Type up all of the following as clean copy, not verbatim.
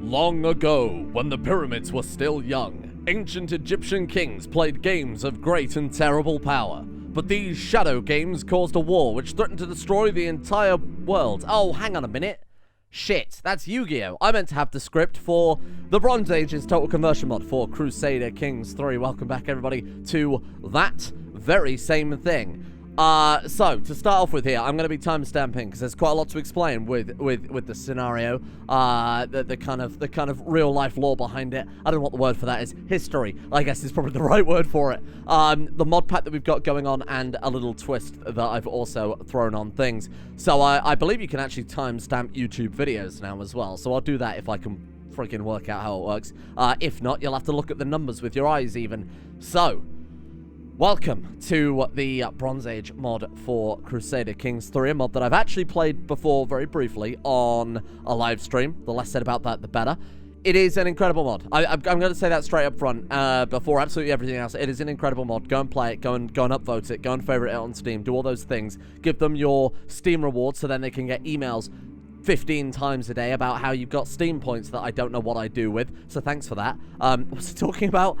Long ago, when the pyramids were still young, ancient Egyptian kings played games of great and terrible power. But these shadow games caused a war which threatened to destroy the entire world. Oh, hang on a minute. Shit, that's Yu-Gi-Oh! I meant to have the script for the Bronze Age's Total Conversion mod for Crusader Kings 3. Welcome back, everybody, to that very same thing. So, to start off with here, I'm going to be timestamping, because there's quite a lot to explain with the scenario, the kind of real-life lore behind it. I don't know what the word for that is. History, I guess, is probably the right word for it. The mod pack that we've got going on, and a little twist that I've also thrown on things. So, I believe you can actually timestamp YouTube videos now as well, so I'll do that if I can freaking work out how it works. If not, you'll have to look at the numbers with your eyes, even. So, welcome to the Bronze Age mod for Crusader Kings 3, a mod that I've actually played before very briefly on a live stream. The less said about that, the better. It is an incredible mod. I'm going to say that straight up front before absolutely everything else. It is an incredible mod. Go and play it. Go and upvote it. Go and favorite it on Steam. Do all those things. Give them your Steam rewards so then they can get emails 15 times a day about how you've got Steam points that I don't know what I do with, so thanks for that. What's he talking about?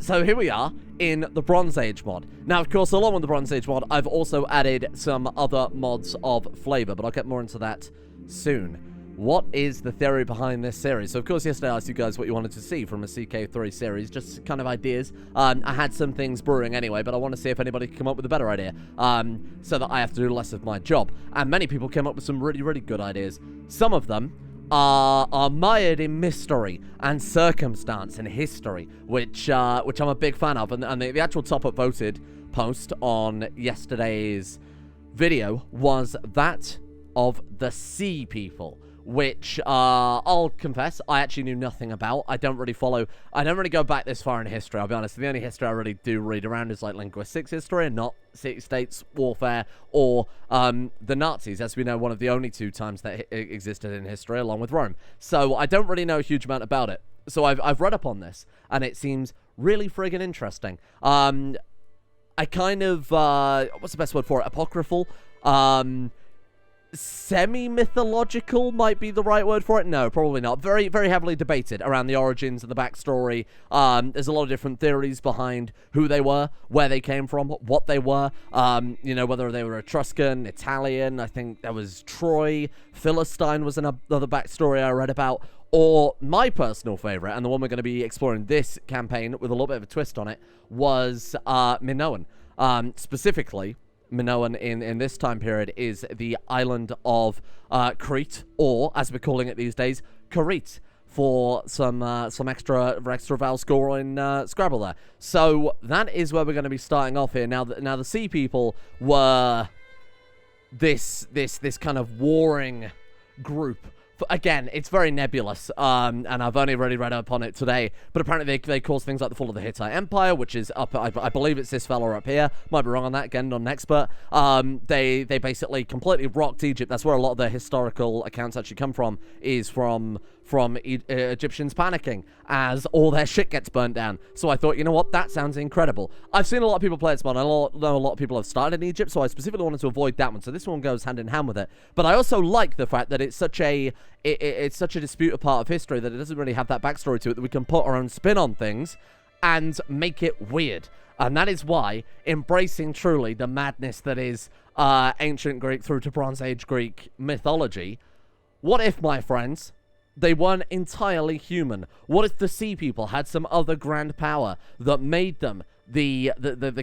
So here we are in the Bronze Age mod. Now, of course, along with the Bronze Age mod, I've also added some other mods of flavor, but I'll get more into that soon. What is the theory behind this series? So, of course, yesterday I asked you guys what you wanted to see from a CK3 series, just kind of ideas. I had some things brewing anyway, but I want to see if anybody can come up with a better idea, so that I have to do less of my job. And many people came up with some really, really good ideas. Some of them are mired in mystery and circumstance and history, which I'm a big fan of. And the actual top voted post on yesterday's video was that of the Sea People, which, I'll confess, I actually knew nothing about. I don't really go back this far in history, I'll be honest. The only history I really do read around is, like, linguistics history, and not city-states warfare, or, the Nazis, as we know, one of the only two times that existed in history, along with Rome. So, I don't really know a huge amount about it. So, I've read up on this, and it seems really friggin' interesting. I kind of, what's the best word for it? Apocryphal? Semi-mythological might be the right word for it. No, probably not. Very, very heavily debated around the origins and the backstory. There's a lot of different theories behind who they were, where they came from, what they were. You know, whether they were Etruscan, Italian, I think there was Troy, Philistine was another backstory I read about. Or my personal favorite, and the one we're going to be exploring this campaign with a little bit of a twist on it, was Minoan. Specifically, Minoan in this time period is the island of Crete, or as we're calling it these days, Crete, for some extra vowel score in Scrabble there. So that is where we're going to be starting off here. Now the Sea People were this kind of warring group. Again, it's very nebulous, and I've only really read up on it today, but apparently they caused things like the fall of the Hittite Empire, which is up, I believe it's this fella up here, might be wrong on that, again, not an expert. They basically completely rocked Egypt. That's where a lot of the historical accounts actually come from, is from Egyptians panicking as all their shit gets burnt down. So I thought, you know what, that sounds incredible. I've seen a lot of people play this mod. I know a lot of people have started in Egypt, so I specifically wanted to avoid that one. So this one goes hand in hand with it. But I also like the fact that it's such a disputed part of history that it doesn't really have that backstory to it, that we can put our own spin on things and make it weird. And that is why, embracing truly the madness that is ancient Greek through to Bronze Age Greek mythology, what if, my friends, they weren't entirely human? What if the Sea People had some other grand power that made them the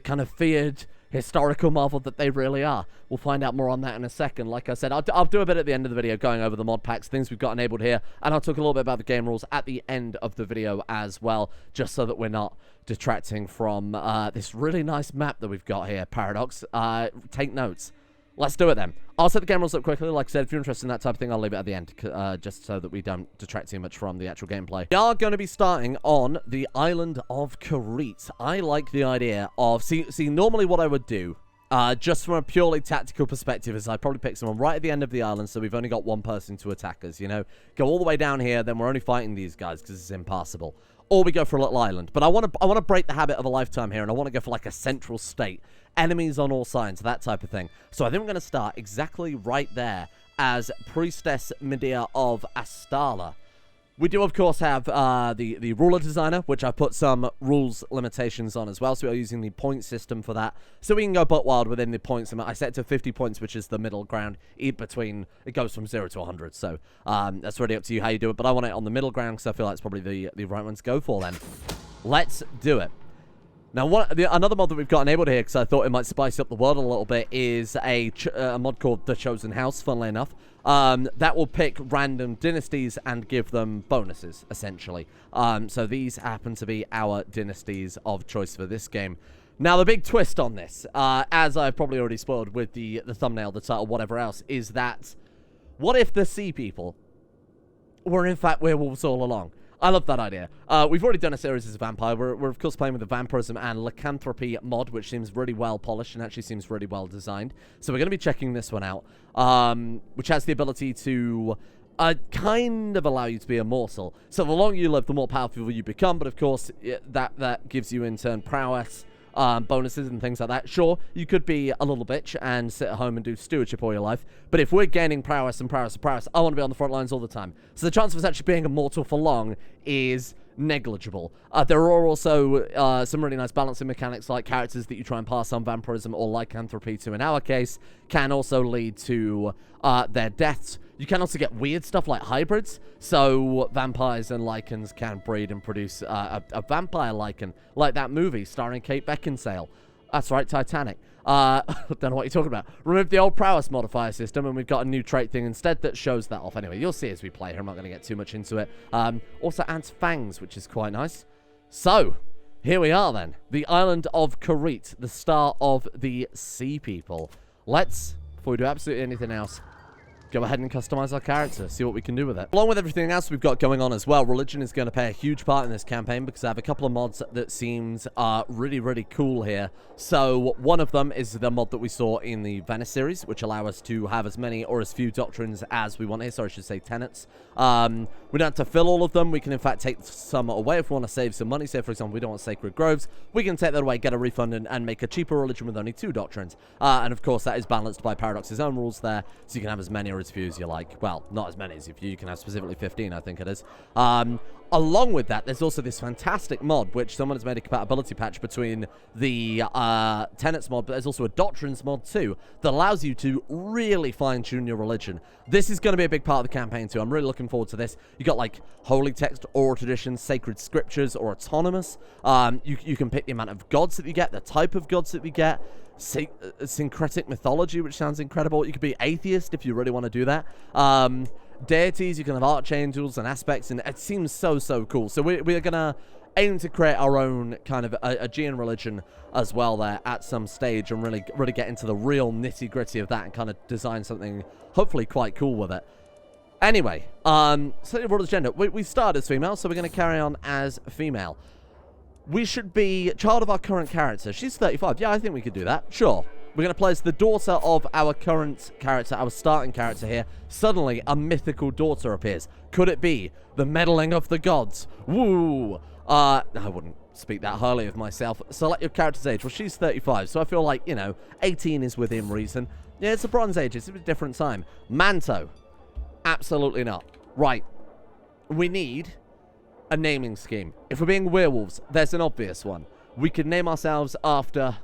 kind of feared historical marvel that they really are? We'll find out more on that in a second. Like I said, I'll do a bit at the end of the video going over the mod packs, things we've got enabled here, and I'll talk a little bit about the game rules at the end of the video as well, just so that we're not detracting from this really nice map that we've got here, Paradox. Take notes. Let's do it then. I'll set the game rules up quickly. Like I said, if you're interested in that type of thing, I'll leave it at the end, just so that we don't detract too much from the actual gameplay. We are going to be starting on the island of Crete. I like the idea of... See, normally what I would do, just from a purely tactical perspective, is I'd probably pick someone right at the end of the island, so we've only got one person to attack us, you know? Go all the way down here, then we're only fighting these guys, because it's impassable. Or we go for a little island. But I want to break the habit of a lifetime here, and I want to go for like a central state. Enemies on all sides, that type of thing. So I think we're going to start exactly right there as Priestess Medea of Astala. We do, of course, have the ruler designer, which I've put some rules limitations on as well. So we are using the point system for that. So we can go butt wild within the points. I set it to 50 points, which is the middle ground. It goes from 0 to 100. So that's really up to you how you do it. But I want it on the middle ground because I feel like it's probably the right one to go for then. Let's do it. Now, another mod that we've got enabled here, because I thought it might spice up the world a little bit, is a mod called The Chosen House, funnily enough. That will pick random dynasties and give them bonuses, essentially. So these happen to be our dynasties of choice for this game. Now, the big twist on this, as I've probably already spoiled with the thumbnail, the title, whatever else, is that what if the sea people were in fact werewolves all along? I love that idea. We've already done a series as a vampire. We're of course playing with the vampirism and lycanthropy mod, which seems really well polished and actually seems really well designed. So we're going to be checking this one out, which has the ability to kind of allow you to be immortal. So the longer you live, the more powerful you become. But of course, that gives you in turn prowess, bonuses and things like that. Sure, you could be a little bitch and sit at home and do stewardship all your life, but if we're gaining prowess and prowess and prowess, I want to be on the front lines all the time. So the chance of us actually being immortal for long is negligible. There are also some really nice balancing mechanics, like characters that you try and pass on vampirism or lycanthropy to, in our case, can also lead to their deaths. You can also get weird stuff like hybrids, so vampires and lycans can breed and produce a vampire lycan, like that movie starring Kate Beckinsale. That's right, Titanic. Don't know what you're talking about. Remove the old prowess modifier system, and we've got a new trait thing instead that shows that off. Anyway, you'll see as we play here. I'm not going to get too much into it. Also adds fangs, which is quite nice. So, here we are then. The island of Crete, the star of the sea people. Let's, before we do absolutely anything else, go ahead and customize our character, see what we can do with it. Along with everything else we've got going on as well, religion is going to play a huge part in this campaign because I have a couple of mods that seems really, really cool here. So one of them is the mod that we saw in the Venice series, which allow us to have as many or as few doctrines as we want here. Sorry, I should say tenets. We don't have to fill all of them. We can, in fact, take some away if we want to save some money. Say, for example, we don't want sacred groves. We can take that away, get a refund, and make a cheaper religion with only 2 doctrines. And, of course, that is balanced by Paradox's own rules there, so you can have as many or as few as you like. Well, not as many as you can have specifically 15, I think it is. Along with that, there's also this fantastic mod, which someone has made a compatibility patch between the tenets mod, but there's also a doctrines mod too, that allows you to really fine-tune your religion. This is going to be a big part of the campaign too. I'm really looking forward to this. You got like holy text, oral traditions, sacred scriptures, or autonomous. You can pick the amount of gods that you get, the type of gods that we get. Syncretic mythology, which sounds incredible. You could be atheist if you really want to do that. Deities, you can have archangels and aspects, and it seems so cool. So we're going to aim to create our own kind of Aegean religion as well there at some stage, and really get into the real nitty-gritty of that and kind of design something hopefully quite cool with it. Anyway, so the ruler's gender. We started as female, so we're going to carry on as female. We should be child of our current character. She's 35. Yeah, I think we could do that. Sure. We're going to play as the daughter of our current character, our starting character here. Suddenly, a mythical daughter appears. Could it be the meddling of the gods? Woo! I wouldn't speak that highly of myself. Select your character's age. Well, she's 35, so I feel like, 18 is within reason. Yeah, it's a Bronze Age. It's a different time. Manto. Absolutely not. Right. We need a naming scheme. If we're being werewolves, there's an obvious one. We could name ourselves after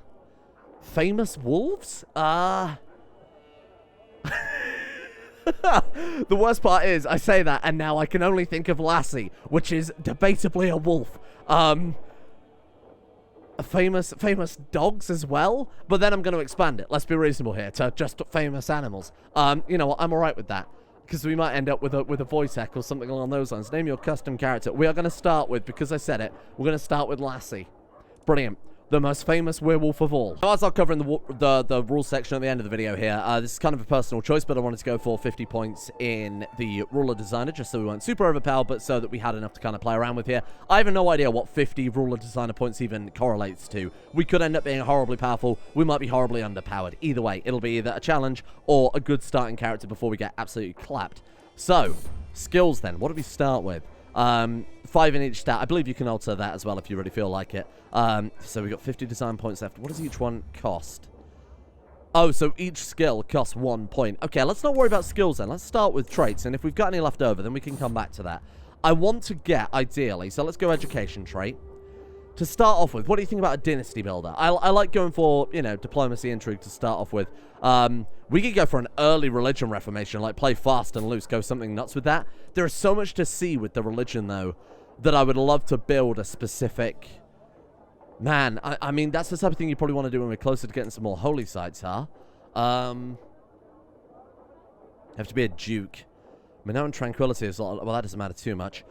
famous wolves? The worst part is, I say that, and now I can only think of Lassie, which is debatably a wolf. Famous dogs as well, but then I'm going to expand it. Let's be reasonable here to just famous animals. You know what? I'm all right with that, because we might end up with a voice echo or something along those lines. Name your custom character. We are going to start with, because I said it, we're going to start with Lassie. Brilliant. The most famous werewolf of all. Now, as I'll cover in the rules section at the end of the video here, this is kind of a personal choice, but I wanted to go for 50 points in the ruler designer, just so we weren't super overpowered, but so that we had enough to kind of play around with here. I have no idea what 50 ruler designer points even correlates to. We could end up being horribly powerful. We might be horribly underpowered. Either way, it'll be either a challenge or a good starting character before we get absolutely clapped. So, skills then. What do we start with? 5 in each stat. I believe you can alter that as well if you really feel like it. So we've got 50 design points left. What does each one cost? Oh, so each skill costs 1 point. Okay, let's not worry about skills then. Let's start with traits, and if we've got any left over, then we can come back to that. I want to get, ideally, so let's go education trait. To start off with, what do you think about a dynasty builder? I like going for, you know, diplomacy intrigue to start off with. We could go for an early religion reformation, like play fast and loose, go something nuts with that. There is so much to see with the religion, though, that I would love to build a specific... Man, I mean, that's the type of thing you probably want to do when we're closer to getting some more holy sites, huh? Have to be a duke. Minoan tranquility is... Well, that doesn't matter too much.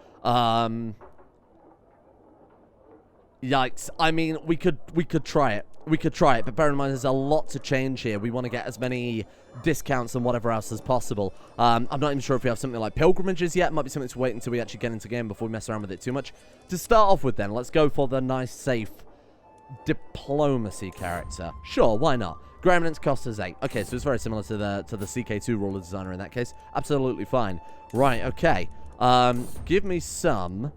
Yikes. I mean, we could try it. We could try it, but bear in mind there's a lot to change here. We want to get as many discounts and whatever else as possible. I'm not even sure if we have something like pilgrimages yet. Might be something to wait until we actually get into game before we mess around with it too much. To start off with then, let's go for the nice, safe diplomacy character. Sure, why not? Gremlins cost us 8. Okay, so it's very similar to the CK2 ruler designer in that case. Absolutely fine. Right, okay. Give me some...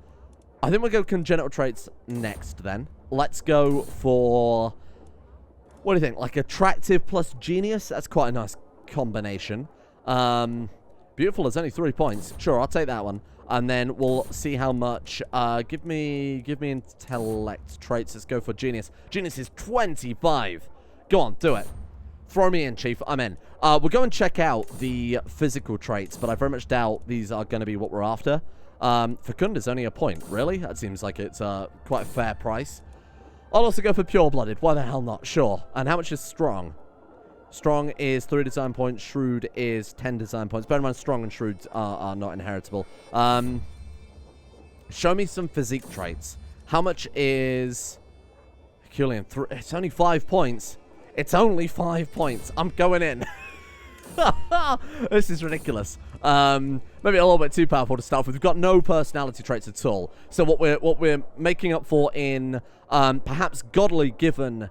I think we'll go congenital traits next, then. Let's go for... What do you think? Like attractive plus genius? That's quite a nice combination. Beautiful is only 3 points. Sure, I'll take that one. And then we'll see how much... Give me intellect traits. Let's go for genius. Genius is 25. Go on, do it. Throw me in, Chief. I'm in. We'll go and check out the physical traits, but I very much doubt these are going to be what we're after. Fecunda's only a point. Really? That seems like it's quite a fair price. I'll also go for pure-blooded. Why the hell not? Sure. And how much is strong? Strong is 3 design points. Shrewd is 10 design points. Bear in mind, strong and shrewd are not inheritable. Show me some physique traits. How much is... Herculean? It's only 5 points. It's only 5 points. I'm going in. This is ridiculous. Maybe a little bit too powerful to start with. We've got no personality traits at all. So what we're making up for in perhaps godly given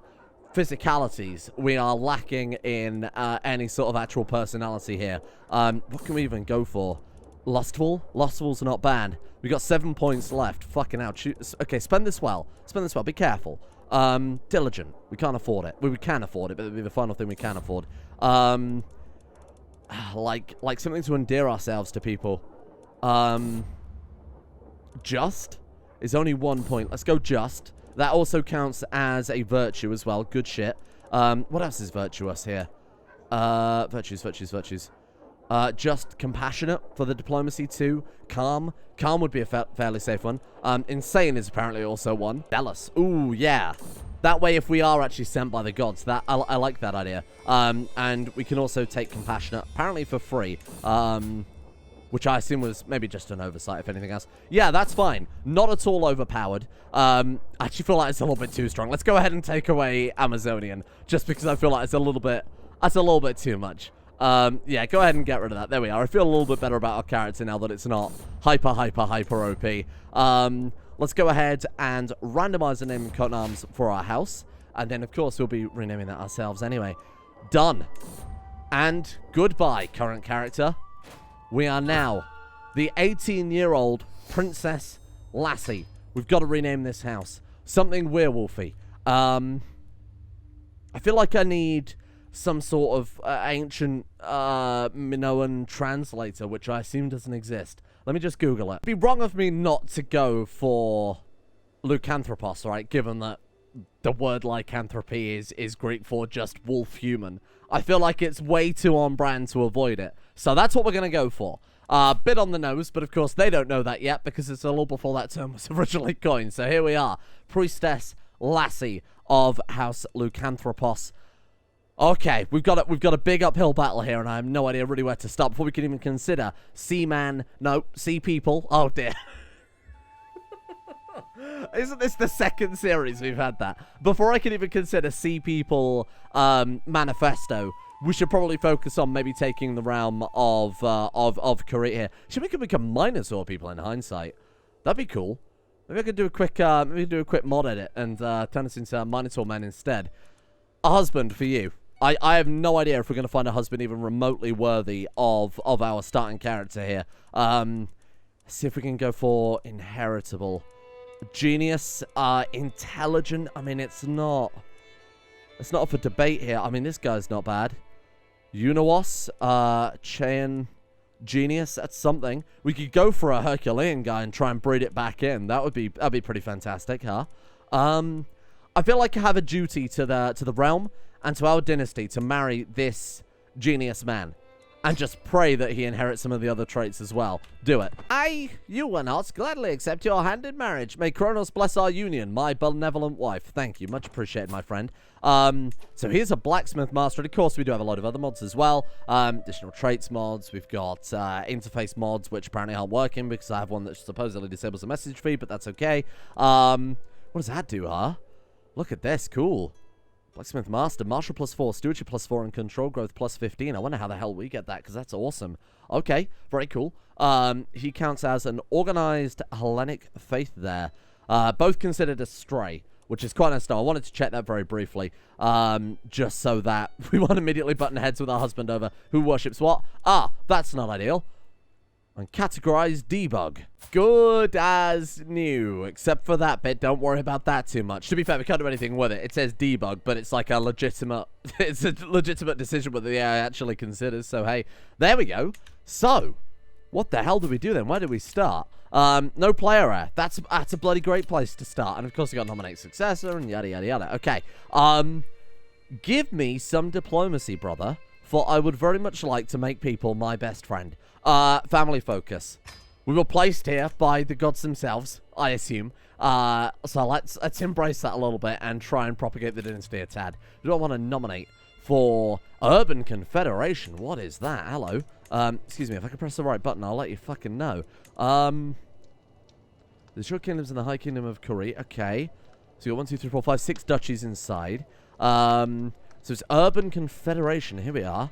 physicalities, we are lacking in any sort of actual personality here. What can we even go for? Lustful? Lustful's not bad. We've got 7 points left. Fucking hell. Okay, spend this well. Spend this well. Be careful. Diligent. We can't afford it. We can afford it, but it'll be the final thing we can afford. Like something to endear ourselves to people. Just is only 1 point. Let's go just. That also counts as a virtue as well. Good shit. What else is virtuous here? Virtues. Just compassionate for the diplomacy too. Calm. Calm would be a fairly safe one. Insane is apparently also one. Zealous. Ooh, yeah. That way, if we are actually sent by the gods, that I like that idea. And we can also take compassionate, apparently for free. Which I assume was maybe just an oversight, if anything else. Yeah, that's fine. Not at all overpowered. I actually feel like it's a little bit too strong. Let's go ahead and take away Amazonian, just because I feel like it's a little bit too much. Yeah, go ahead and get rid of that. There we are. I feel a little bit better about our character now that it's not hyper OP. Let's go ahead and randomize the name and coat and arms for our house. And then, of course, we'll be renaming that ourselves anyway. Done. And goodbye, current character. We are now the 18-year-old Princess Lassie. We've got to rename this house. Something werewolfy. I feel like I need some sort of ancient Minoan translator, which I assume doesn't exist. Let me just Google it. It'd be wrong of me not to go for Lukánthrōpos, right? Given that the word lycanthropy is Greek for just wolf human. I feel like it's way too on brand to avoid it. So that's what we're going to go for. Bit on the nose, but of course they don't know that yet because it's a little before that term was originally coined. So here we are. Priestess Lassie of House Lukánthrōpos. Okay, we've got a big uphill battle here, and I have no idea really where to start before we can even consider Seaman. No, Sea People. Oh dear. Isn't this the second series we've had that? Before I can even consider Sea People Manifesto, we should probably focus on maybe taking the realm of Crete here. Should we become Minotaur people in hindsight? That'd be cool. Maybe I could do a quick mod edit and turn us into Minotaur men instead. A husband for you. I have no idea if we're going to find a husband even remotely worthy of our starting character here. See if we can go for inheritable. Genius, intelligent. I mean, it's not up for debate here. I mean, this guy's not bad. Uniwas, Chain. genius. That's something. We could go for a Herculean guy and try and breed it back in. That'd be pretty fantastic, huh? I feel like I have a duty to the realm and to our dynasty to marry this genius man. And just pray that he inherits some of the other traits as well. Do it. You will not gladly accept your hand in marriage. May Kronos bless our union, my benevolent wife. Thank you. Much appreciated, my friend. So here's a blacksmith master. Of course, we do have a lot of other mods as well. Additional traits mods. We've got interface mods, which apparently aren't working because I have one that supposedly disables the message feed, but that's okay. What does that do, huh? Look at this. Cool. Blacksmith Master, Martial +4, Stewardship +4, and Control Growth +15. I wonder how the hell we get that, because that's awesome. Okay, very cool. He counts as an organized Hellenic faith there. Both considered a stray, which is quite nice to know. I wanted to check that very briefly, just so that we won't immediately button heads with our husband over who worships what. That's not ideal. And categorize debug. Good as new. Except for that bit, don't worry about that too much. To be fair, we can't do anything with it. It says debug, but it's like a legitimate... it's a legitimate decision what the AI actually considers. So, hey, there we go. So, what the hell do we do then? Where do we start? No player error. That's a bloody great place to start. And, of course, we got nominate successor and yada, yada, yada. Okay. Give me some diplomacy, brother. For I would very much like to make people my best friend. Family focus. We were placed here by the gods themselves, I assume. So let's embrace that a little bit and try and propagate the dynasty a tad. Do I want to nominate for Urban Confederation? What is that? Hello. Excuse me, if I can press the right button, I'll let you fucking know. The short kingdoms and the high kingdom of Crete. Okay. So you got 1, 2, 3, 4, 5, 6 duchies inside. So it's Urban Confederation. Here we are.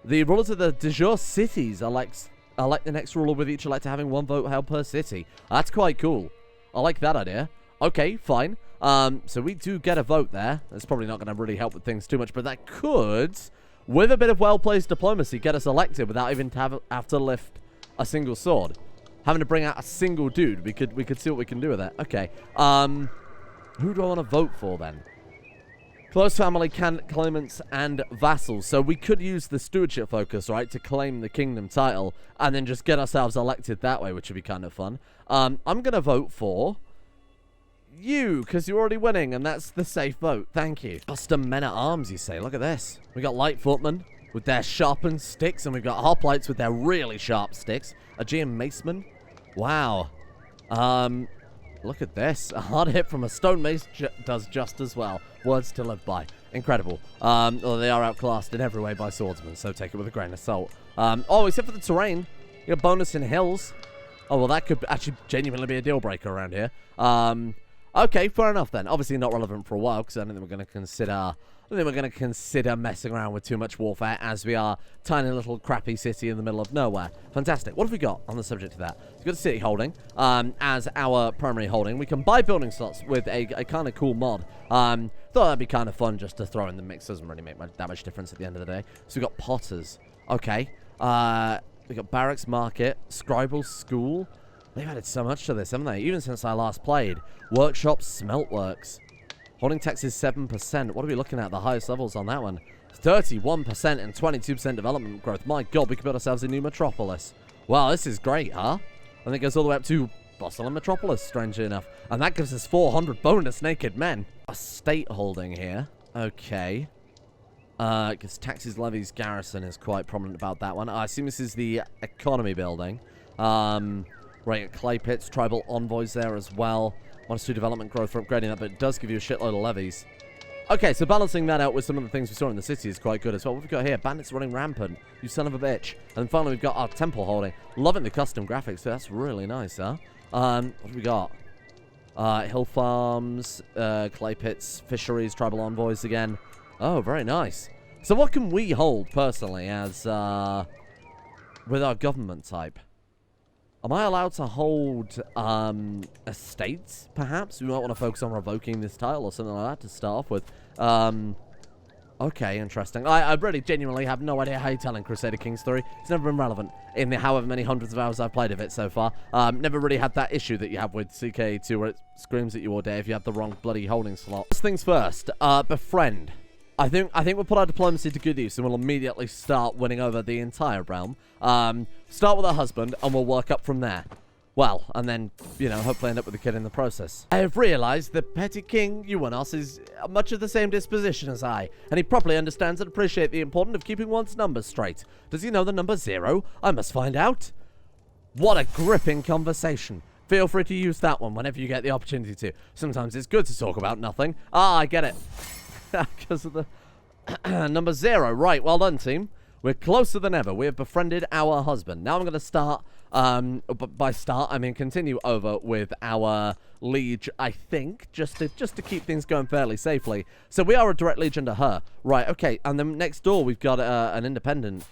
The rulers of the de jure cities elect the next ruler, with each elector having 1 vote held per city. That's quite cool. I like that idea. Okay, fine. So we do get a vote there. That's probably not going to really help with things too much, but that could, with a bit of well-placed diplomacy, get us elected without even have to lift a single sword. Having to bring out a single dude. We could see what we can do with that. Okay. Who do I want to vote for then? Close family, claimants, and vassals. So we could use the stewardship focus, right, to claim the kingdom title, and then just get ourselves elected that way, which would be kind of fun. I'm going to vote for you, because you're already winning, and that's the safe vote. Thank you. Custom men-at-arms, you say. Look at this. We got light footmen with their sharpened sticks, and we've got hoplites with their really sharp sticks. Aegean macemen. Wow. Look at this. A hard hit from a stone mace does just as well. Words to live by. Incredible. Well, they are outclassed in every way by swordsmen, so take it with a grain of salt. Oh, except for the terrain. You got bonus in hills. Oh, well, that could actually genuinely be a deal breaker around here. Okay, fair enough then. Obviously not relevant for a while, because I don't think we're going to consider... I think we're going to consider messing around with too much warfare, as we are tiny little crappy city in the middle of nowhere. Fantastic. What have we got on the subject of that? We've got a city holding as our primary holding. We can buy building slots with a kind of cool mod. Thought that'd be kind of fun just to throw in the mix. Doesn't really make that much difference at the end of the day. So we've got potters. Okay. We've got barracks, market, scribal, school. They've added so much to this, haven't they? Even since I last played. Workshops, smeltworks. Holding tax is 7%. What are we looking at? The highest levels on that one. 31% and 22% development growth. My God, we could build ourselves a new metropolis. Wow, this is great, huh? And it goes all the way up to Bustling Metropolis, strangely enough. And that gives us 400 bonus naked men. A state holding here. Okay. Because taxes, levies, garrison is quite prominent about that one. I assume this is the economy building. Right, clay pits, tribal envoys there as well. Wants to do development growth for upgrading that, but it does give you a shitload of levies. Okay, so balancing that out with some of the things we saw in the city is quite good as well. What have we got here? Bandits running rampant. You son of a bitch. And then finally we've got our temple holding. Loving the custom graphics, so that's really nice, huh? What have we got? Hill farms, clay pits, fisheries, tribal envoys again. Oh, very nice. So what can we hold, personally, as, with our government type? Am I allowed to hold estates, perhaps? We might want to focus on revoking this title or something like that to start off with. Okay, interesting. I really genuinely have no idea how you're telling Crusader Kings 3. It's never been relevant in the however many hundreds of hours I've played of it so far. Never really had that issue that you have with CK2 where it screams at you all day if you have the wrong bloody holding slot. First things first, befriend. think we'll put our diplomacy to good use, and we'll immediately start winning over the entire realm. Start with our husband, and we'll work up from there. Well, and then, you know, hopefully end up with a kid in the process. I have realized that petty King Minos is much of the same disposition as I, and he properly understands and appreciates the importance of keeping one's numbers straight. Does he know the number 0? I must find out. What a gripping conversation. Feel free to use that one whenever you get the opportunity to. Sometimes it's good to talk about nothing. Ah, I get it. Because of the number 0. Right, well done, team. We're closer than ever. We have befriended our husband. Now I'm going to start, by start, I mean continue over with our liege, I think, just to keep things going fairly safely. So we are a direct liege under her. Right, okay, and then next door we've got an independent.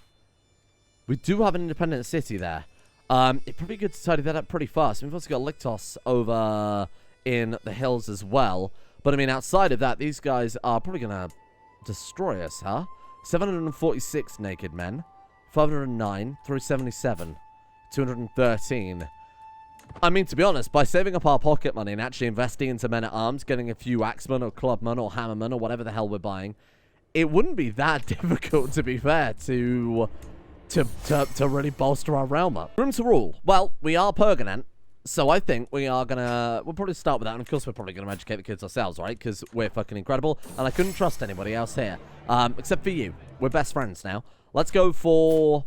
We do have an independent city there. It'd probably be good to tidy that up pretty fast. We've also got Lictos over in the hills as well. But, I mean, outside of that, these guys are probably going to destroy us, huh? 746 naked men, 509, 377, 213. I mean, to be honest, by saving up our pocket money and actually investing into men-at-arms, getting a few axemen or clubmen or hammermen or whatever the hell we're buying, it wouldn't be that difficult, to be fair, to really bolster our realm up. Room to rule. Well, we are permanent. So I think we'll probably start with that, and of course we're probably gonna educate the kids ourselves, right? Because we're fucking incredible, and I couldn't trust anybody else here, except for you. We're best friends now. Let's go for,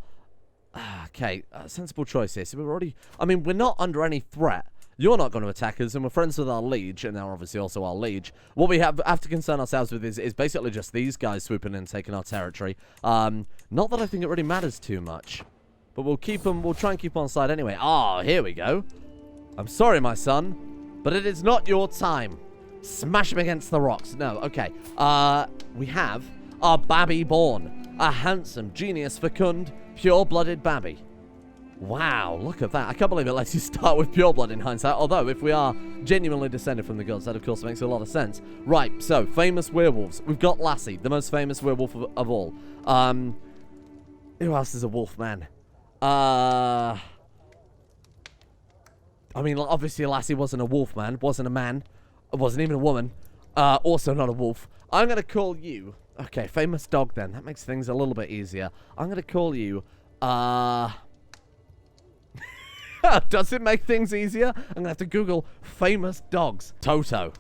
okay, sensible choice here. So we're already, I mean, we're not under any threat. You're not going to attack us, and we're friends with our liege, and they're obviously also our liege. What we have to concern ourselves with is basically just these guys swooping in and taking our territory. Not that I think it really matters too much, but we'll keep them. We'll try and keep on side anyway. Ah, here we go. I'm sorry, my son, but it is not your time. Smash him against the rocks. No, okay. We have our babby born. A handsome, genius, fecund, pure-blooded babby. Wow, look at that. I can't believe it lets you start with pure blood in hindsight. Although, if we are genuinely descended from the gods, that, of course, makes a lot of sense. Right, so, famous werewolves. We've got Lassie, the most famous werewolf of all. Who else is a wolf man? I mean, obviously Lassie wasn't a wolf man, wasn't a man, wasn't even a woman, also not a wolf. I'm going to call you, okay, famous dog then. That makes things a little bit easier. I'm going to call you, does it make things easier? I'm going to have to Google famous dogs. Toto.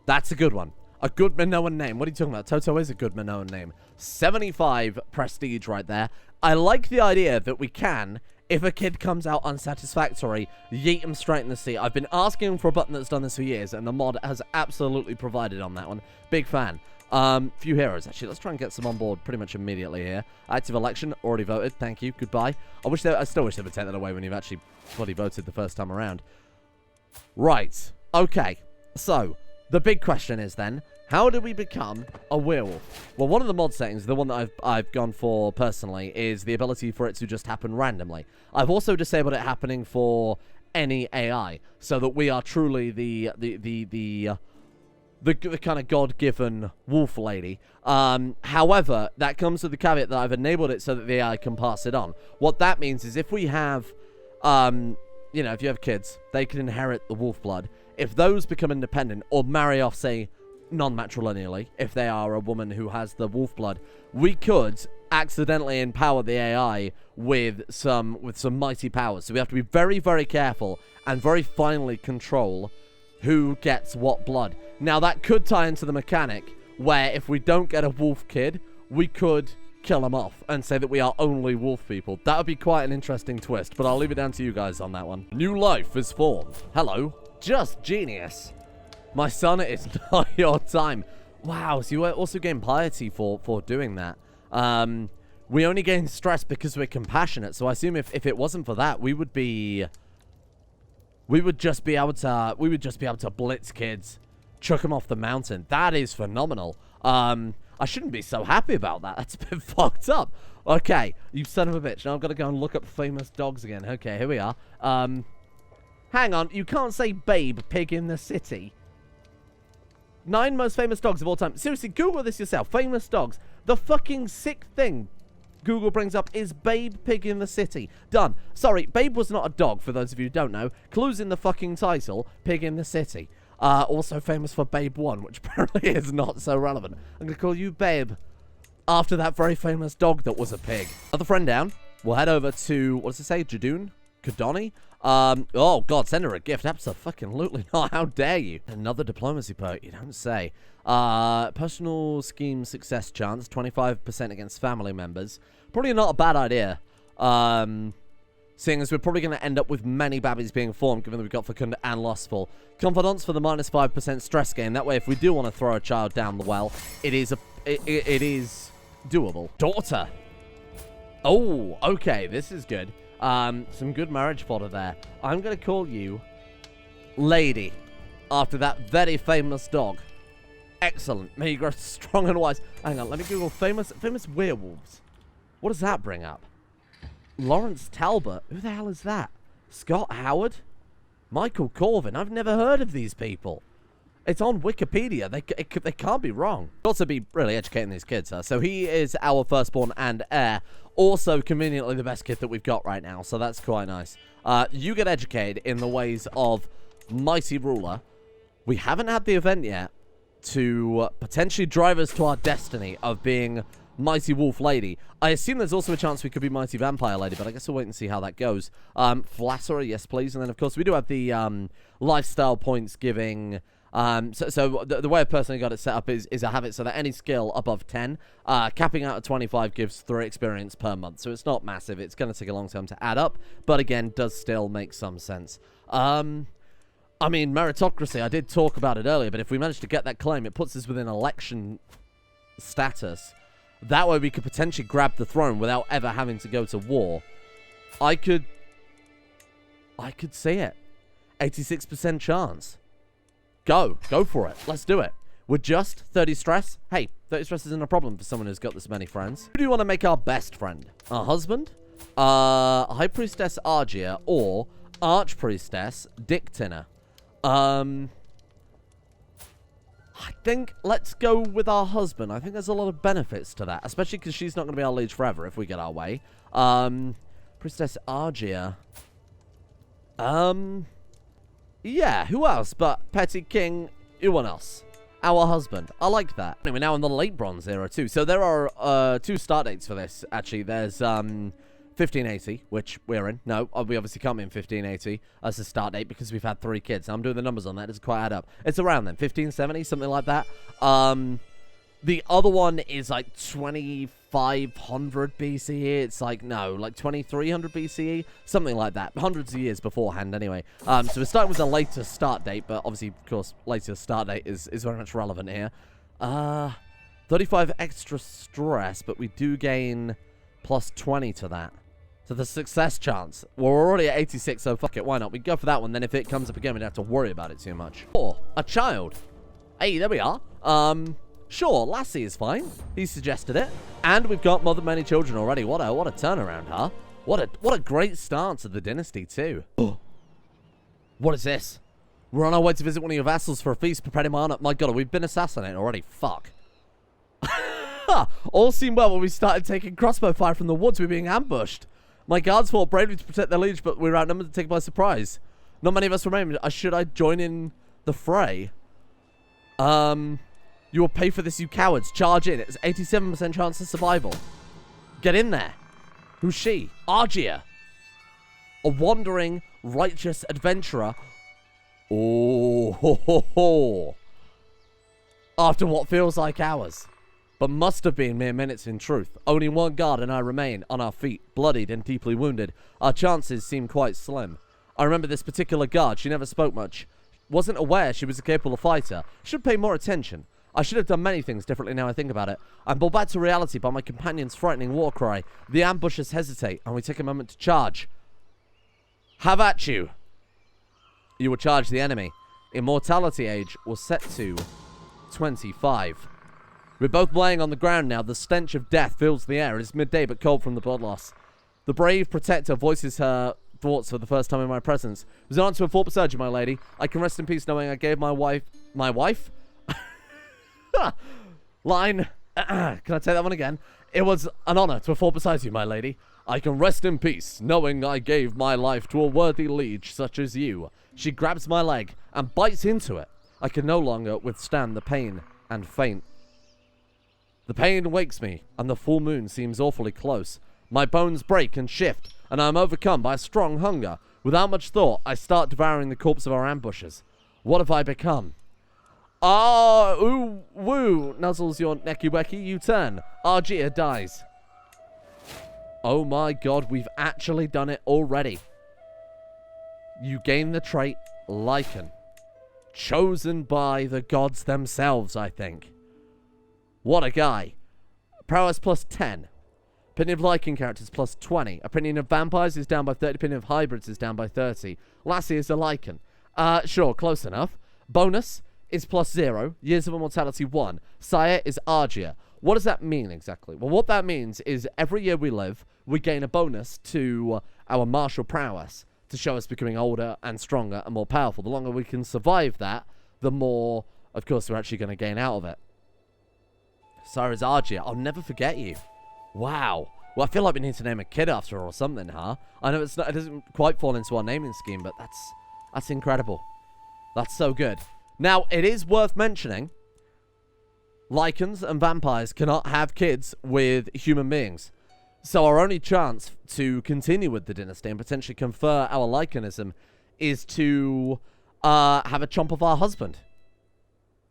That's a good one. A good Minoan name. What are you talking about? Toto is a good Minoan name. 75 prestige right there. I like the idea that we can, if a kid comes out unsatisfactory, yeet him straight in the sea. I've been asking for a button that's done this for years, and the mod has absolutely provided on that one. Big fan. Few heroes, actually. Let's try and get some on board pretty much immediately here. Active election. Already voted. Thank you. Goodbye. I still wish they would take that away when you've actually bloody voted the first time around. Right. Okay. So, the big question is then, how do we become a werewolf? Well, one of the mod settings, the one that I've gone for personally, is the ability for it to just happen randomly. I've also disabled it happening for any AI, so that we are truly the kind of God-given wolf lady. However, that comes with the caveat that I've enabled it so that the AI can pass it on. What that means is if we have, you know, if you have kids, they can inherit the wolf blood. If those become independent or marry off, say, non-matrilineally, if they are a woman who has the wolf blood, we could accidentally empower the AI with some mighty powers. So we have to be very, very careful and very finely control who gets what blood. Now, that could tie into the mechanic where if we don't get a wolf kid, we could kill him off and say that we are only wolf people. That would be quite an interesting twist, but I'll leave it down to you guys on that one. New life is formed. Hello. Just genius. My son, it's not your time. Wow, so you also gain piety for doing that. We only gain stress because we're compassionate, so I assume if it wasn't for that, we would just be able to blitz kids, chuck them off the mountain. That is phenomenal. I shouldn't be so happy about that. That's a bit fucked up. Okay, you son of a bitch. Now I've got to go and look up famous dogs again. Okay, here we are. Hang on, you can't say Babe Pig in the City. 9 most famous dogs of all time. Seriously, Google this yourself. Famous dogs. The fucking sick thing Google brings up is Babe Pig in the City. Done. Sorry, Babe was not a dog, for those of you who don't know. Clues in the fucking title. Pig in the City. Also famous for Babe 1, which apparently is not so relevant. I'm going to call you Babe. after that very famous dog that was a pig. Another friend down. We'll head over to, what does it say? Jadoon? Kadoni? Oh, God, send her a gift. Absolutely not. How dare you? Another diplomacy perk, you don't say. Personal scheme success chance, 25% against family members. Probably not a bad idea. Seeing as we're probably going to end up with many babies being formed, given that we've got Fecund and Lustful. Confidence for the minus 5% stress gain. That way, if we do want to throw a child down the well, it is doable. Daughter. Oh, okay, this is good. Some good marriage fodder there. I'm going to call you Lady, after that very famous dog. Excellent. May you grow strong and wise. Hang on, let me Google famous werewolves. What does that bring up? Lawrence Talbot. Who the hell is that? Scott Howard? Michael Corvin. I've never heard of these people. It's on Wikipedia. They can't be wrong. Also be really educating these kids, huh? So he is our firstborn and heir. Also, conveniently, the best kid that we've got right now. So that's quite nice. You get educated in the ways of Mighty Ruler. We haven't had the event yet to potentially drive us to our destiny of being Mighty Wolf Lady. I assume there's also a chance we could be Mighty Vampire Lady, but I guess we'll wait and see how that goes. Flatterer, yes please. And then, of course, we do have the lifestyle points giving... So the way I've personally got it set up is I have it so that any skill above 10, capping out at 25 gives 3 experience per month. So it's not massive. It's going to take a long time to add up, but again, does still make some sense. I mean, meritocracy, I did talk about it earlier, but if we manage to get that claim, it puts us within election status. That way we could potentially grab the throne without ever having to go to war. I could see it. 86% chance. Go for it. Let's do it. We're just 30 stress. Hey, 30 stress isn't a problem for someone who's got this many friends. Who do you want to make our best friend? Our husband? High Priestess Argia or Archpriestess Dictina? I think let's go with our husband. I think there's a lot of benefits to that, especially because she's not going to be our liege forever if we get our way. Priestess Argia. Yeah, who else but Petty King Ewan else? Our husband. I like that. Anyway, now in the late bronze era too. So there are 2 start dates for this, actually. There's 1580, which we're in. No, we obviously can't be in 1580 as a start date because we've had 3 kids. I'm doing the numbers on that. It doesn't quite add up. It's around then. 1570, something like that. The other one is like 2500 BCE. It's like, no, like 2300 BCE. Something like that. Hundreds of years beforehand anyway. So we're starting with the latest start date, but obviously, of course, latest start date is very much relevant here. 35 extra stress, but we do gain plus 20 to that. So the success chance. Well, we're already at 86, so fuck it, why not? We go for that one, then if it comes up again, we don't have to worry about it too much. Or a child. Hey, there we are. Sure, Lassie is fine. He suggested it. And we've got more than many children already. What a turnaround, huh? What a great start to the dynasty, too. What is this? We're on our way to visit one of your vassals for a feast. Prepare him on. My god, we've been assassinated already. Fuck. All seemed well when we started taking crossbow fire from the woods. We were being ambushed. My guards fought bravely to protect their liege, but we were outnumbered to take by surprise. Not many of us remain. Should I join in the fray? You will pay for this, you cowards. Charge in. It's 87% chance of survival. Get in there. Who's she? Argia. A wandering, righteous adventurer. Oh, ho, ho, ho. After what feels like hours, but must have been mere minutes in truth. Only one guard and I remain on our feet, bloodied and deeply wounded. Our chances seem quite slim. I remember this particular guard. She never spoke much. Wasn't aware she was a capable fighter. Should pay more attention. I should have done many things differently now I think about it. I'm brought back to reality by my companion's frightening war cry. The ambushers hesitate, and we take a moment to charge. Have at you. You will charge the enemy. Immortality age was set to 25. We're both laying on the ground now. The stench of death fills the air. It is midday, but cold from the blood loss. The brave protector voices her thoughts for the first time in my presence. It was an honor to have fought beside you, my lady. I can rest in peace knowing I gave my wife... My wife? Line. Can I take that one again? It was an honor to have fought beside you, my lady. I can rest in peace, knowing I gave my life to a worthy liege such as you. She grabs my leg and bites into it. I can no longer withstand the pain and faint. The pain wakes me, and the full moon seems awfully close. My bones break and shift, and I am overcome by a strong hunger. Without much thought, I start devouring the corpse of our ambushes. What have I become? Ah, ooh, woo, nuzzles your necky wecky, you turn. Argia dies. Oh my god, we've actually done it already. You gain the trait Lycan. Chosen by the gods themselves, I think. What a guy. Prowess plus 10. Opinion of Lycan characters plus 20. Opinion of vampires is down by 30. Opinion of hybrids is down by 30. Lassie is a Lycan. Sure, close enough. Bonus is plus 0. Years of Immortality 1. Sire is Argia. What does that mean exactly? Well, what that means is every year we live, we gain a bonus to our martial prowess to show us becoming older and stronger and more powerful. The longer we can survive that, the more, of course, we're actually going to gain out of it. Sire is Argia. I'll never forget you. Wow. Well, I feel like we need to name a kid after her or something, huh? I know it's not, it doesn't quite fall into our naming scheme, but that's incredible. That's so good. Now, it is worth mentioning, Lycans and vampires cannot have kids with human beings. So our only chance to continue with the dynasty and potentially confer our Lycanism is to have a chomp of our husband.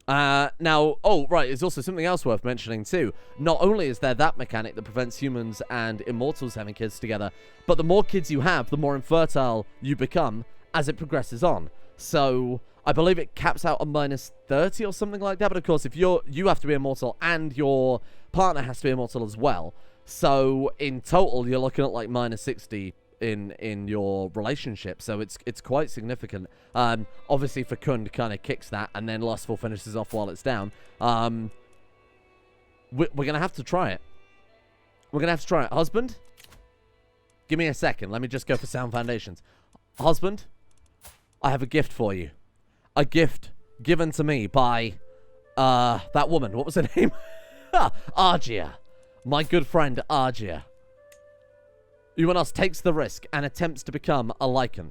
Now, oh, right, there's also something else worth mentioning too. Not only is there that mechanic that prevents humans and immortals having kids together, but the more kids you have, the more infertile you become as it progresses on. So, I believe it caps out on minus 30 or something like that, but of course, if you have to be immortal and your partner has to be immortal as well. So, in total, you're looking at like minus 60 in your relationship, so it's quite significant. Obviously Fecund kind of kicks that, and then Lustful finishes off while it's down. We're gonna have to try it. We're gonna have to try it. Husband, give me a second. Let me just go for sound foundations. Husband, I have a gift for you. A gift given to me by that woman. What was her name? Argia. My good friend Argia. Minos takes the risk and attempts to become a Lycan.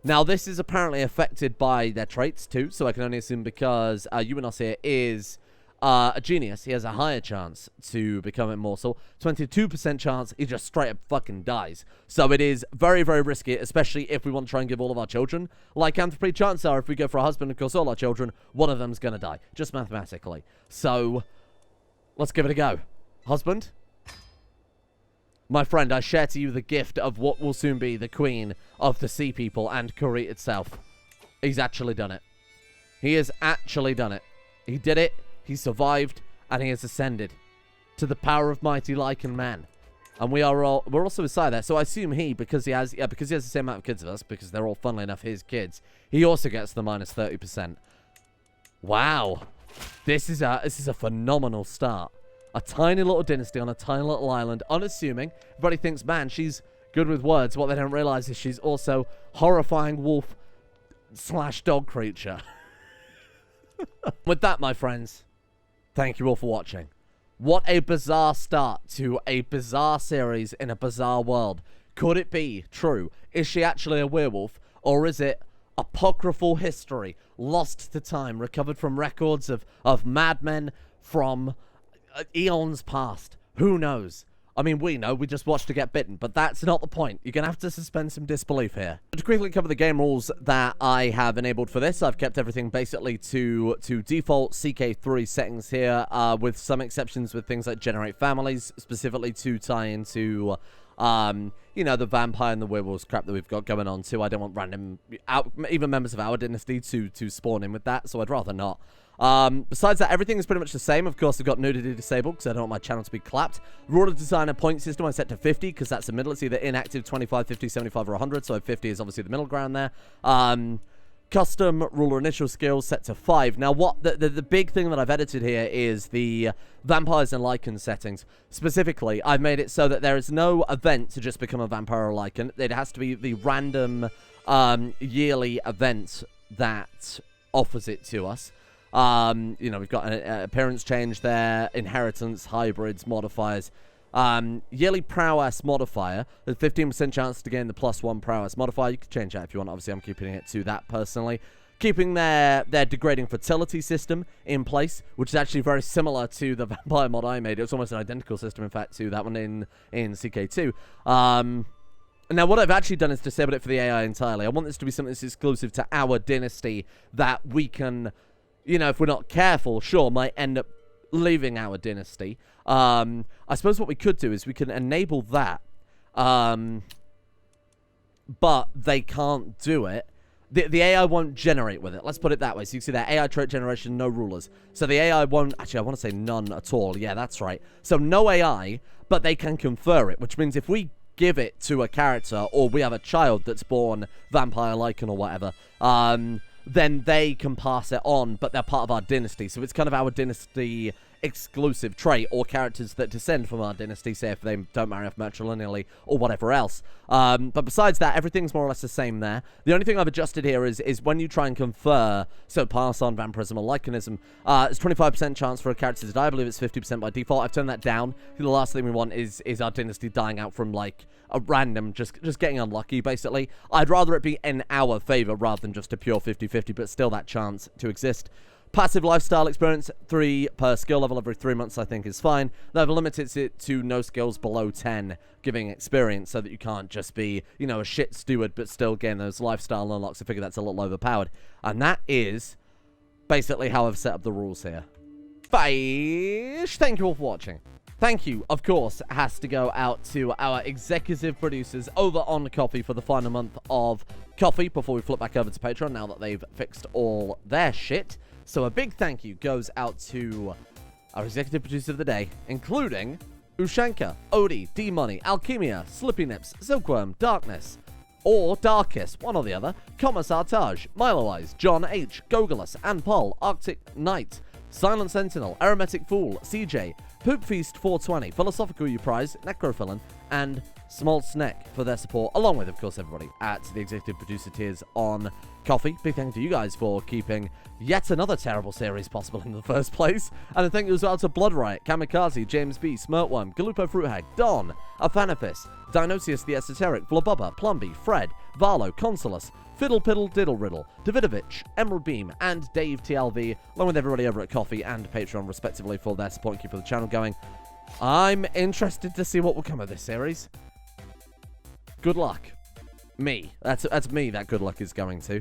Now, this is apparently affected by their traits, too, so I can only assume because Minos here is a genius, he has a higher chance to become immortal. 22% chance he just straight up fucking dies. So it is very, very risky, especially if we want to try and give all of our children lycanthropy. Chances are, if we go for a husband and of course all our children, one of them's going to die, just mathematically. So, let's give it a go. Husband? My friend, I share to you the gift of what will soon be the queen of the sea people and Crete itself. He's actually done it. He has actually done it. He did it, he survived, and he has ascended to the power of mighty Lycan man. And we're also beside that. So I assume he, because he has the same amount of kids as us, because they're all, funnily enough, his kids, he also gets the minus 30%. Wow. This is a phenomenal start. A tiny little dynasty on a tiny little island, unassuming. Everybody thinks, man, she's good with words. What they don't realize is she's also horrifying wolf/dog creature. With that, my friends, thank you all for watching. What a bizarre start to a bizarre series in a bizarre world. Could it be true? Is she actually a werewolf? Or is it apocryphal history, lost to time, recovered from records of madmen from eons past? Who knows? I mean, we know, we just watched her get bitten, but that's not the point. You're going to have to suspend some disbelief here. To quickly cover the game rules that I have enabled for this, I've kept everything basically to default CK3 settings here, with some exceptions with things like generate families, specifically to tie into, you know, the vampire and the werewolves crap that we've got going on too. I don't want random, even members of our dynasty to spawn in with that, so I'd rather not. Besides that, everything is pretty much the same. Of course, I've got nudity disabled because I don't want my channel to be clapped. Rule of designer point system I set to 50 because that's the middle. It's either inactive, 25, 50, 75, or 100. So 50 is obviously the middle ground there. Custom ruler initial skills set to 5. Now, what the big thing that I've edited here is the vampires and Lycan settings. Specifically, I've made it so that there is no event to just become a vampire or Lycan. It has to be the random yearly event that offers it to us. You know, we've got an appearance change there, inheritance, hybrids, modifiers. Yearly prowess modifier, there's 15% chance to gain the +1 prowess modifier. You can change that if you want. Obviously, I'm keeping it to that personally. keeping their degrading fertility system in place, which is actually very similar to the vampire mod I made. It was almost an identical system, in fact, to that one in CK2. Now, what I've actually done is disabled it for the AI entirely. I want this to be something that's exclusive to our dynasty that we can, you know, if we're not careful, sure, might end up leaving our dynasty. I suppose what we could do is we can enable that, but they can't do it. The AI won't generate with it. Let's put it that way. So you can see that AI trait generation, no rulers. So the AI won't... Actually, I want to say none at all. Yeah, that's right. So no AI, but they can confer it, which means if we give it to a character, or we have a child that's born vampire-like or whatever, then they can pass it on, but they're part of our dynasty. So it's kind of our dynasty exclusive trait, or characters that descend from our dynasty, say if they don't marry off matrilineally or whatever else. But besides that, everything's more or less the same there. The only thing I've adjusted here is when you try and confer, so pass on vampirism or lycanism, it's 25% chance for a character to die. I believe it's 50% by default. I've turned that down. The last thing we want is our dynasty dying out from like a random, just getting unlucky, basically. I'd rather it be in our favor rather than just a pure 50-50, but still that chance to exist. Passive lifestyle experience, 3 per skill level every 3 months, I think is fine. They've limited it to no skills below 10, giving experience so that you can't just be, you know, a shit steward, but still gain those lifestyle unlocks. I figure that's a little overpowered. And that is basically how I've set up the rules here. Fish! Thank you all for watching. Thank you, of course, has to go out to our executive producers over on Coffee for the final month of Coffee before we flip back over to Patreon now that they've fixed all their shit. So a big thank you goes out to our executive producers of the day, including Ushanka, Odie, D-Money, Alchemia, Slippy Nips, Silkworm, Darkness, or Darkest, one or the other, Commissar Taj, Milowise, John H, Gogolus, and Paul, Arctic Knight, Silent Sentinel, Aromatic Fool, CJ, Poop Feast 420, Philosophical You Prize, Necrophilin, and Small Snack for their support, along with, of course, everybody at the executive producer tiers on Coffee. Big thank you to you guys for keeping yet another terrible series possible in the first place. And a thank you as well to Blood Riot, Kamikaze, James B, Smirtworm, Galupo Fruithag, Don, Aphanaphis, Dionysius the Esoteric, Flabubba, Plumby, Fred, Varlo, Consulus, Fiddle Piddle Diddle Riddle, Davidovich, Emerald Beam, and Dave TLV, along with everybody over at Coffee and Patreon, respectively, for their support and keeping the channel going. I'm interested to see what will come of this series. Good luck. Me. That's me that good luck is going to.